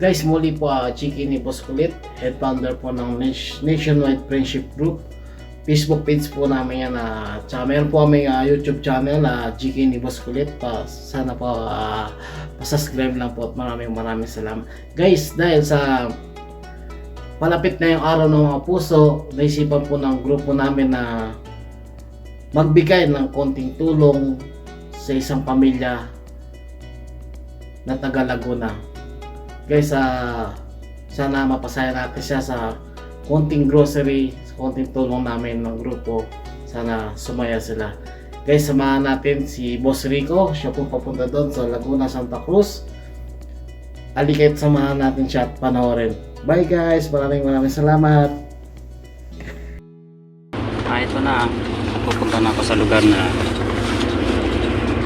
Guys, muli po Chiki ni Boss Kulit, head founder po ng Nationwide Friendship Group. Facebook page po namin yan. Tsaka meron po kami YouTube channel, Chiki ni Boss Kulit. Sana po pasubscribe lang po at maraming salamat. Guys, dahil sa palapit na yung araw ng mga puso, naisipan po ng grupo namin na magbigay ng konting tulong sa isang pamilya na taga Laguna. Guys, sana mapasaya natin siya sa konting grocery, sa konting tulong namin ng grupo. Sana sumaya sila. Guys, samahan natin si Boss Rico. Siya po papunta doon sa Laguna, Santa Cruz. Alikit, samahan natin siya at panoorin. Bye guys, maraming salamat. Ito na, pupunta na ako sa lugar na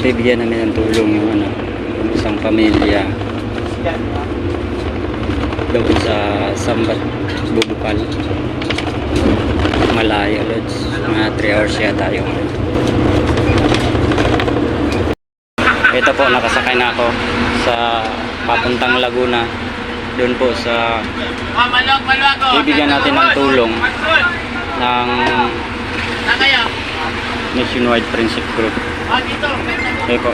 bibigyan namin ng tulong yung isang pamilya doon sa Sambat, Bubukal. Malayo, Lods. Mga 3 hours yata yung ito po, nakasakay na ako sa papuntang Laguna. Doon po sa bibigyan natin ng tulong ng Nationwide Friendship Group. Okay po.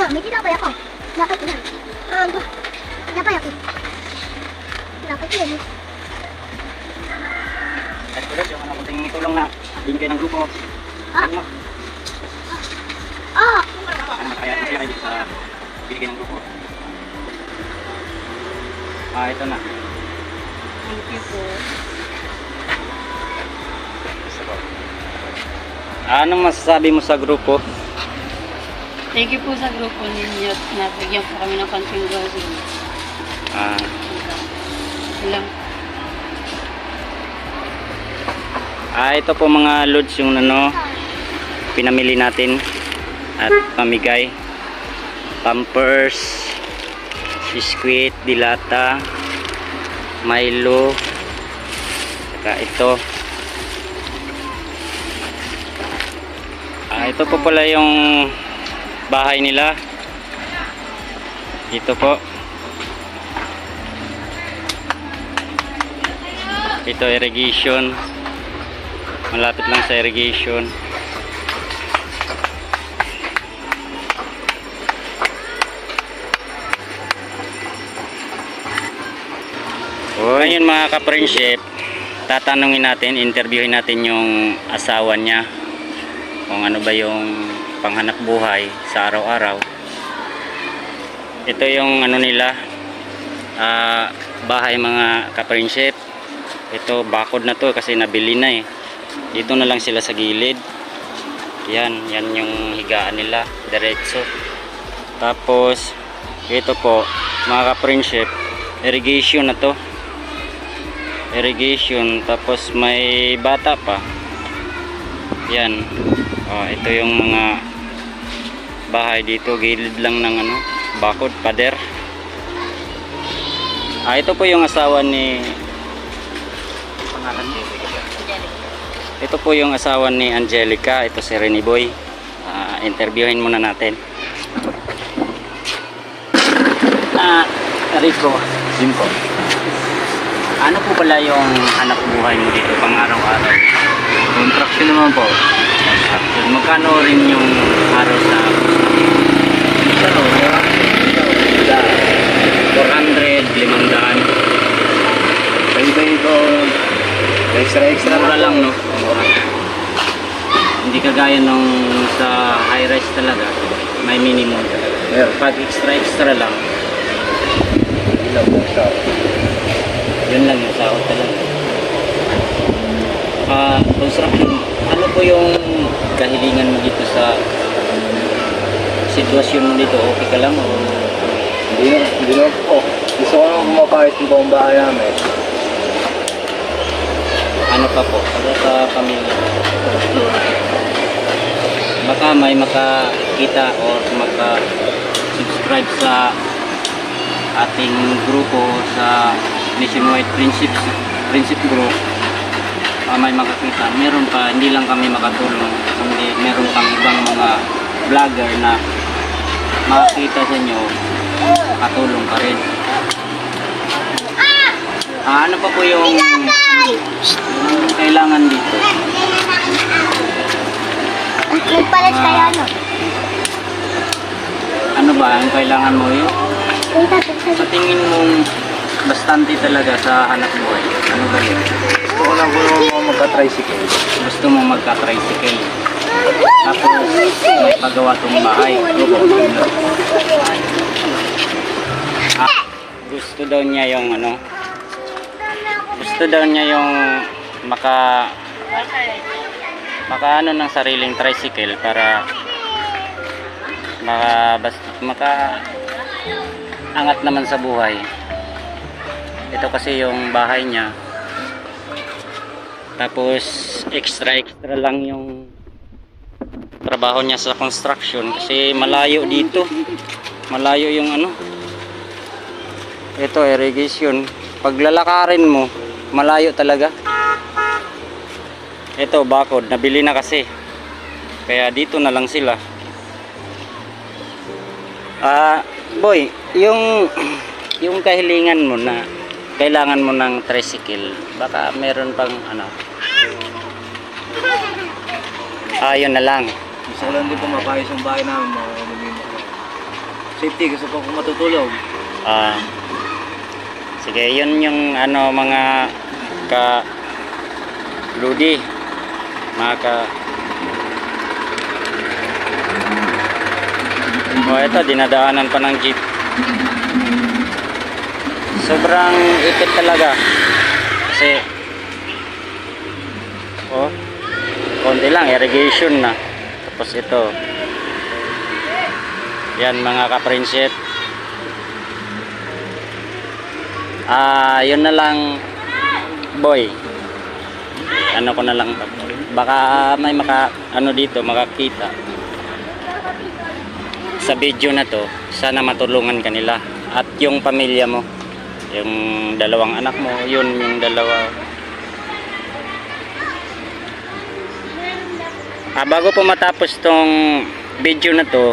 May tinapay ako. Dapat yan. Tinapay ako. Dapat yan. At ulit yung kunting tulong na binigay ng grupo. Ano? Kaya kayo dito sa binigay ng grupo. Ito na. Thank you po. Anong masasabi mo sa grupo? Thank you po sa grupo ninyo at nabigyan po kami ng konting grocery. Ilang. Ito po mga loads yung pinamili natin at pamigay. Pampers, biskuit, dilata, Milo, saka ito. Ito po pala yung bahay nila. Dito po. Ito irrigation. Malapit lang sa irrigation. Ngayon mga ka-friendship, tatanungin natin, interviewin natin yung asawa niya kung ano ba yung panghanap buhay sa araw-araw. Ito yung nila bahay mga ka-friendship. Ito bakod na to kasi nabili na dito na lang sila sa gilid. Yan yung higaan nila diretso. Tapos ito po mga ka-friendship, irrigation na to. Irrigation, tapos may bata pa. Yan. Ito yung mga bahay dito, gilid lang ng bakod, pader. Ito po yung asawa ni Ito po yung asawa ni Angelica. Ito si Rene Boy. Interviewin muna natin. Rico, Simpo. Ano po pala yung hanap buhay mo dito pang araw-araw? Contraction naman po. Construction. Magkano rin yung araw sa Ano? 400, 500? Iba-iba. Extra Mura lang, no? Mura. Hindi kagaya nung sa high-rise talaga. May minimum talaga. Meron. Pag extra lang, Ilang po siya. yun lang yung sahod talaga. Construction, ano po yung kahilingan mo dito sa sitwasyon mo dito? Okay ka lang o Hindi na po. Gusto ko naman kumapahit ng buong bahay namin. ano pa po? Para sa pamilya. Baka may makakita or maka-subscribe sa ating grupo sa Nationwide Friendship Group. May makakita. Meron pa, hindi lang kami makatulong, kundi meron pang ibang mga vlogger na makakita sa inyo, katulong pa rin. Ano pa po yung kailangan dito? Nagpalit tayo ano? Ano ba ang kailangan mo yun? Sa tingin mong bastante talaga sa hanap buhay? Ano ba yun? Gusto ko lang po naman magka-tricycle. Gusto mo magka-tricycle? Tapos may pagawa tong bahay. Gusto daw niya yung ano? Gusto daw niya yung maka ano ng sariling tricycle para maka angat naman sa buhay. Ito kasi yung bahay niya. Tapos extra lang yung trabaho niya sa construction kasi malayo dito. Malayo yung ano. Ito irrigation. Paglalakarin mo, malayo talaga. Ito bakod, nabili na kasi. Kaya dito na lang sila. Boy, yung kahilingan mo na kailangan mo ng tricycle, baka meron pang ano. Yun na lang. Gusto ko lang din po mapahit yung bahay namin. Safety, gusto ko matutulog. Sige, yun yung ano mga Ludi, mga ito dinadaanan pa ng jeep. Sobrang ipit talaga kasi konti lang irrigation na. Tapos ito yan mga ka-friendship. Yun na lang boy, ano ko na lang, baka may dito makakita sa video na to. Sana matulungan kanila at yung pamilya mo, yung dalawang anak mo, yun yung dalawa. Bago po matapos tong video na to,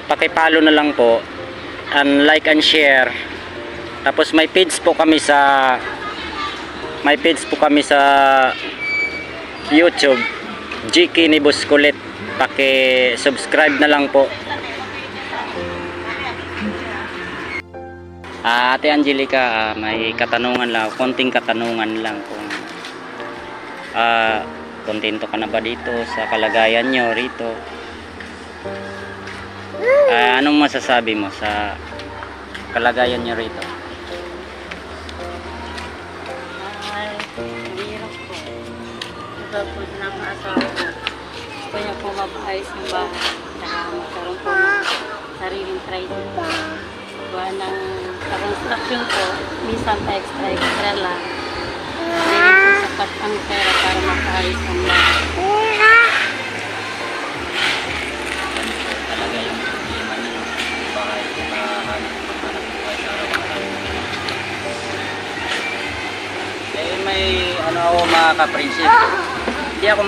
pakipalo na lang po and like and share. Tapos may page po kami sa YouTube, GK ni Boss Kulit. Paki-subscribe na lang po. Ate Angelica, may katanungan lang, konting katanungan lang kung kontento ka na ba dito sa kalagayan nyo rito? Anong masasabi mo sa kalagayan nyo rito? Hirap po. Ito po ng asawa ko. Gusto niya po mapaayos ng bahay. Saka magkaroon po ng sariling tricycle. Gawa ng sa construction po, minsan pa extra lang. Hindi po sapat ang pera para mapaayos ng bahay. Talaga yung problema niyo, bahay, hanap buhay sa araw-araw. May ako mga ka-prinsip, hindi ako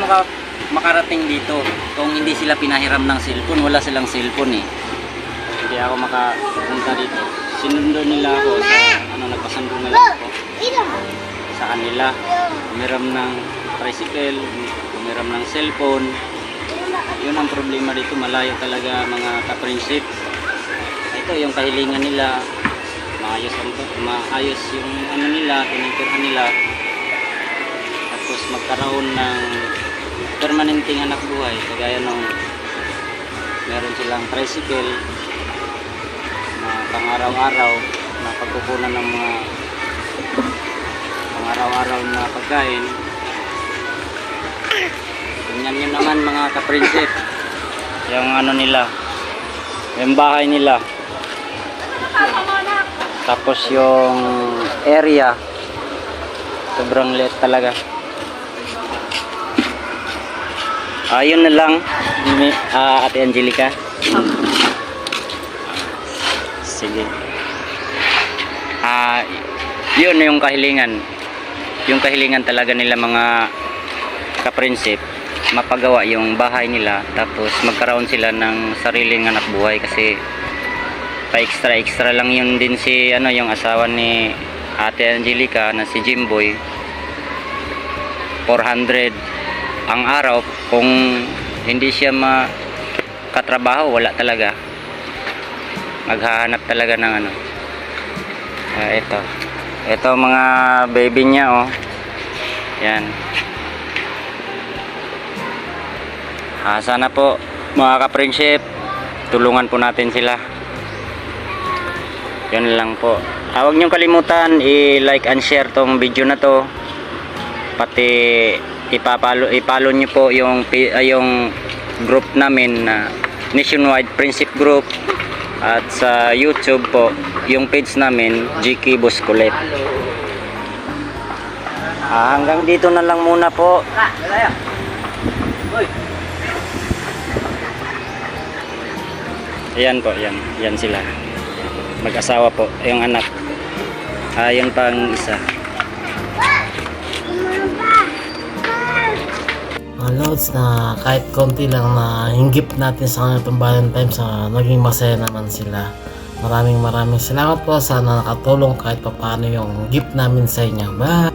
makarating dito kung hindi sila pinahiram ng cellphone. Wala silang cellphone eh. Hindi ako makapunta dito. sinundo nila ako sa nagpasundo na lang ako sa kanila. Umiram ng tricycle, umiram ng cellphone. Yun ang problema dito, malayo talaga mga ka-friendship. Ito yung kahilingan nila, maayos yung ano nila, tinitirahan nila. Tapos magkaroon ng permanenteng anak buhay, kagaya nung meron silang tricycle na pang-araw-araw na pagkukunan ng mga pang-araw-araw na pagkain. Ganyan yun naman mga ka-friendship, yung ano nila, yung bahay nila. Tapos yung area sobrang liit talaga. Ayun na lang, Ate Angelica. Sige. Yun yung kahilingan. Yung kahilingan talaga nila mga ka-friendship, mapagawa yung bahay nila, tapos magkaroon sila ng sariling anak buhay. Kasi pa-extra lang yun din si yung asawa ni Ate Angelica na si Jimboy. 400 ang araw. Kung hindi siya makatrabaho, wala talaga, maghahanap talaga ng ito mga baby niya, oh. Yan. Sana po mga ka-friendship, tulungan po natin sila. Yun lang po. Huwag niyong kalimutan i-like and share tong video na to. Pati ipalo niyo po yung group namin na Nationwide Friendship Group, at sa YouTube po yung page namin GK Boscolet. Hanggang dito na lang muna po. Ayan po, yan sila. Mag-asawa po, yung anak. Yun pang isa. Loads na kahit konti lang na hinggip natin sa kanila itong Valentine's, naging masaya naman sila. Maraming salamat po. Sana nakatulong kahit paano yung gift namin sa inyo. Bye!